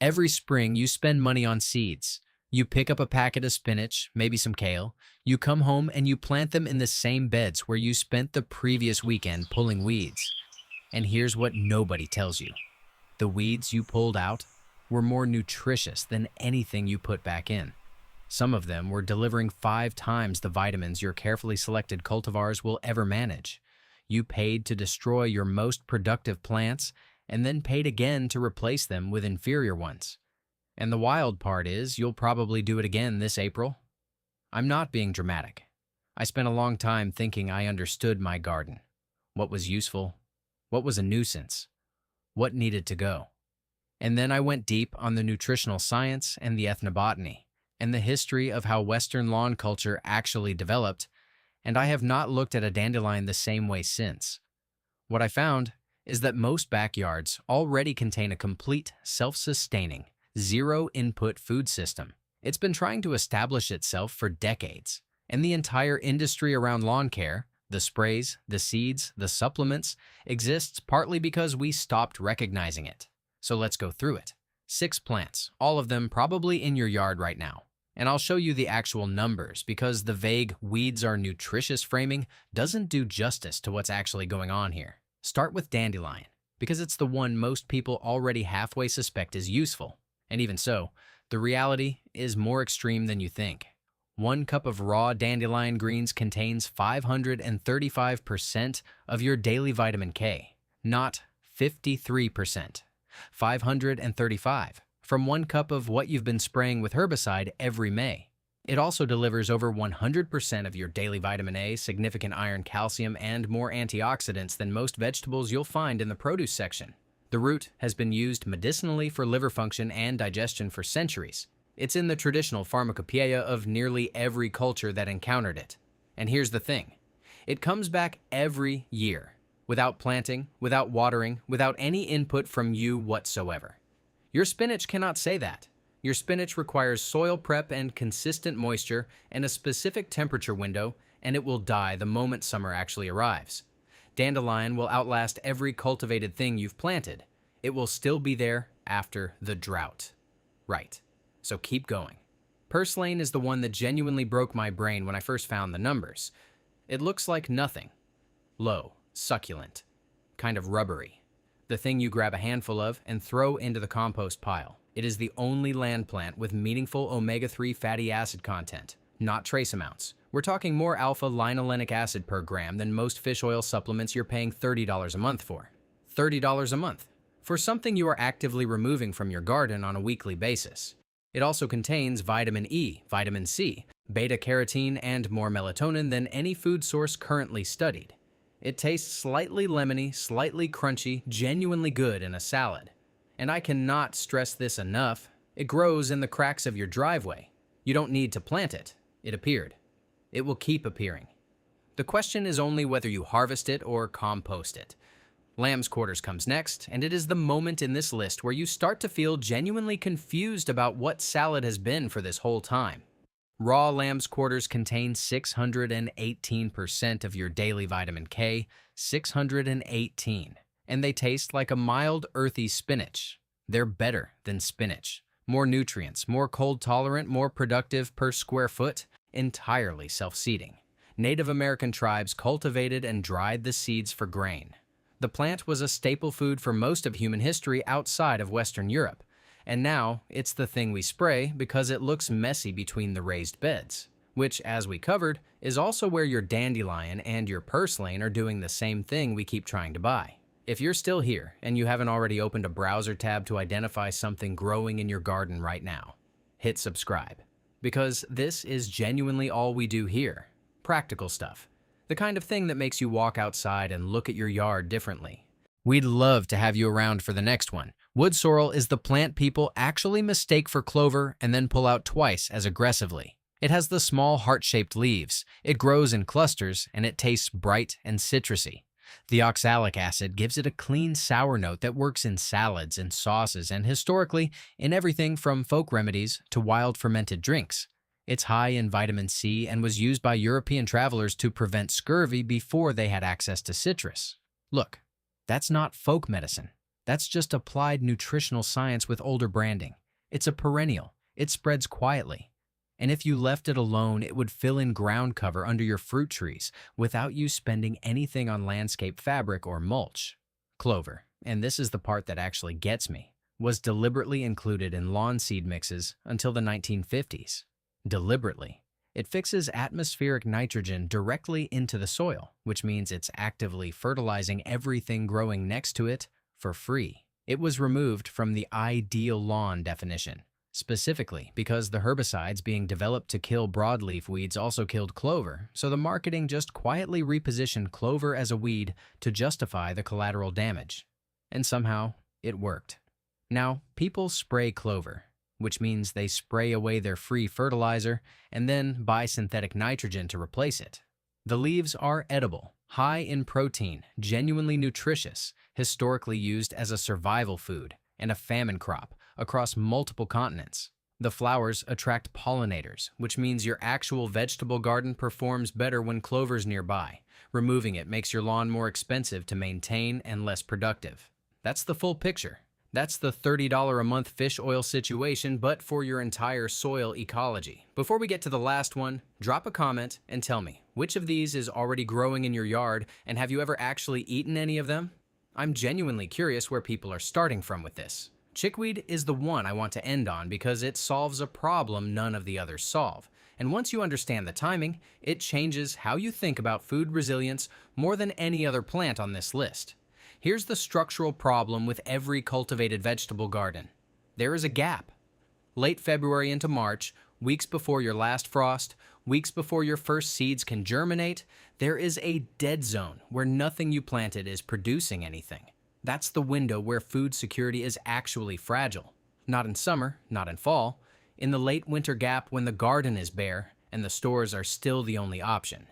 Every spring, you spend money on seeds. You pick up a packet of spinach, maybe some kale. You come home and you plant them in the same beds where you spent the previous weekend pulling weeds. And here's what nobody tells you. The weeds you pulled out were more nutritious than anything you put back in. Some of them were delivering 5 times the vitamins your carefully selected cultivars will ever manage. You paid to destroy your most productive plants and then paid again to replace them with inferior ones. And the wild part is you'll probably do it again this April. I'm not being dramatic. I spent a long time thinking I understood my garden. What was useful? What was a nuisance? What needed to go? And then I went deep on the nutritional science and the ethnobotany and the history of how Western lawn culture actually developed, and I have not looked at a dandelion the same way since. What I found is that most backyards already contain a complete, self-sustaining, zero-input food system. It's been trying to establish itself for decades, and the entire industry around lawn care, the sprays, the seeds, the supplements, exists partly because we stopped recognizing it. So let's go through it. 6 plants, all of them probably in your yard right now. And I'll show you the actual numbers because the vague "weeds are nutritious" framing doesn't do justice to what's actually going on here. Start with dandelion, because it's the one most people already halfway suspect is useful. And even so, the reality is more extreme than you think. 1 cup of raw dandelion greens contains 535% of your daily vitamin K, not 53%. 535 from 1 cup of what you've been spraying with herbicide every May. It also delivers over 100% of your daily vitamin A, significant iron, calcium, and more antioxidants than most vegetables you'll find in the produce section. The root has been used medicinally for liver function and digestion for centuries. It's in the traditional pharmacopoeia of nearly every culture that encountered it. And here's the thing. It comes back every year, without planting, without watering, without any input from you whatsoever. Your spinach cannot say that. Your spinach requires soil prep and consistent moisture and a specific temperature window, and it will die the moment summer actually arrives. Dandelion will outlast every cultivated thing you've planted. It will still be there after the drought. Right. So keep going. Purslane is the one that genuinely broke my brain when I first found the numbers. It looks like nothing. Low, succulent, kind of rubbery. The thing you grab a handful of and throw into the compost pile. It is the only land plant with meaningful omega-3 fatty acid content, not trace amounts. We're talking more alpha-linolenic acid per gram than most fish oil supplements you're paying $30 a month for. $30 a month for something you are actively removing from your garden on a weekly basis. It also contains vitamin E, vitamin C, beta-carotene, and more melatonin than any food source currently studied. It tastes slightly lemony, slightly crunchy, genuinely good in a salad. And I cannot stress this enough. It grows in the cracks of your driveway. You don't need to plant it. It appeared. It will keep appearing. The question is only whether you harvest it or compost it. Lamb's quarters comes next, and it is the moment in this list where you start to feel genuinely confused about what salad has been for this whole time. Raw lamb's quarters contain 618% of your daily vitamin K, 618, and they taste like a mild, earthy spinach. They're better than spinach. More nutrients, more cold tolerant, more productive per square foot, entirely self-seeding. Native American tribes cultivated and dried the seeds for grain. The plant was a staple food for most of human history outside of Western Europe. And now, it's the thing we spray because it looks messy between the raised beds, which, as we covered, is also where your dandelion and your purslane are doing the same thing we keep trying to buy. If you're still here and you haven't already opened a browser tab to identify something growing in your garden right now, hit subscribe. Because this is genuinely all we do here. Practical stuff. The kind of thing that makes you walk outside and look at your yard differently. We'd love to have you around for the next one. Wood sorrel is the plant people actually mistake for clover and then pull out twice as aggressively. It has the small heart-shaped leaves, it grows in clusters, and it tastes bright and citrusy. The oxalic acid gives it a clean sour note that works in salads and sauces and historically in everything from folk remedies to wild fermented drinks. It's high in vitamin C and was used by European travelers to prevent scurvy before they had access to citrus. Look, that's not folk medicine. That's just applied nutritional science with older branding. It's a perennial. It spreads quietly. And if you left it alone, it would fill in ground cover under your fruit trees without you spending anything on landscape fabric or mulch. Clover, and this is the part that actually gets me, was deliberately included in lawn seed mixes until the 1950s. Deliberately. It fixes atmospheric nitrogen directly into the soil, which means it's actively fertilizing everything growing next to it for free. It was removed from the ideal lawn definition, specifically because the herbicides being developed to kill broadleaf weeds also killed clover, so the marketing just quietly repositioned clover as a weed to justify the collateral damage. And somehow, it worked. Now, people spray clover, which means they spray away their free fertilizer and then buy synthetic nitrogen to replace it. The leaves are edible, high in protein, genuinely nutritious, historically used as a survival food and a famine crop across multiple continents. The flowers attract pollinators, which means your actual vegetable garden performs better when clover's nearby. Removing it makes your lawn more expensive to maintain and less productive. That's the full picture. That's the $30 a month fish oil situation, but for your entire soil ecology. Before we get to the last one, drop a comment and tell me, which of these is already growing in your yard, and have you ever actually eaten any of them? I'm genuinely curious where people are starting from with this. Chickweed is the one I want to end on because it solves a problem none of the others solve. And once you understand the timing, it changes how you think about food resilience more than any other plant on this list. Here's the structural problem with every cultivated vegetable garden. There is a gap. Late February into March, weeks before your last frost, weeks before your first seeds can germinate, there is a dead zone where nothing you planted is producing anything. That's the window where food security is actually fragile. Not in summer, not in fall, in the late winter gap when the garden is bare and the stores are still the only option.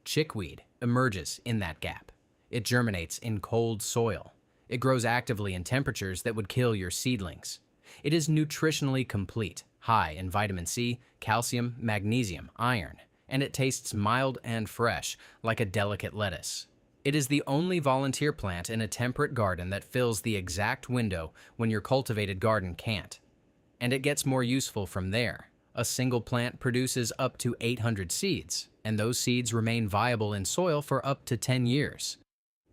Chickweed emerges in that gap. It germinates in cold soil. It grows actively in temperatures that would kill your seedlings. It is nutritionally complete, high in vitamin C, calcium, magnesium, iron, and it tastes mild and fresh, like a delicate lettuce. It is the only volunteer plant in a temperate garden that fills the exact window when your cultivated garden can't. And it gets more useful from there. A single plant produces up to 800 seeds, and those seeds remain viable in soil for up to 10 years.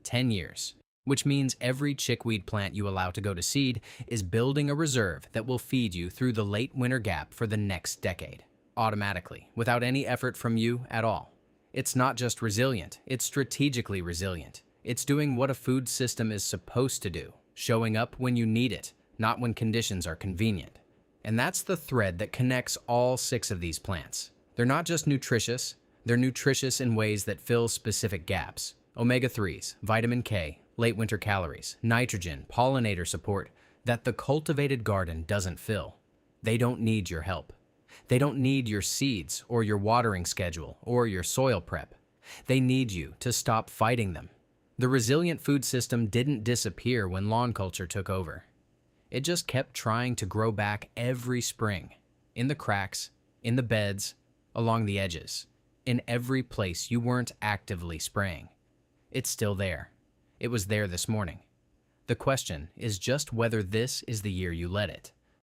10 years, which means every chickweed plant you allow to go to seed is building a reserve that will feed you through the late winter gap for the next decade, automatically, without any effort from you at all. It's not just resilient, it's strategically resilient. It's doing what a food system is supposed to do, showing up when you need it, not when conditions are convenient. And that's the thread that connects all 6 of these plants. They're not just nutritious, they're nutritious in ways that fill specific gaps. Omega-3s, vitamin K, late winter calories, nitrogen, pollinator support that the cultivated garden doesn't fill. They don't need your help. They don't need your seeds or your watering schedule or your soil prep. They need you to stop fighting them. The resilient food system didn't disappear when lawn culture took over. It just kept trying to grow back every spring, in the cracks, in the beds, along the edges, in every place you weren't actively spraying. It's still there. It was there this morning. The question is just whether this is the year you let it.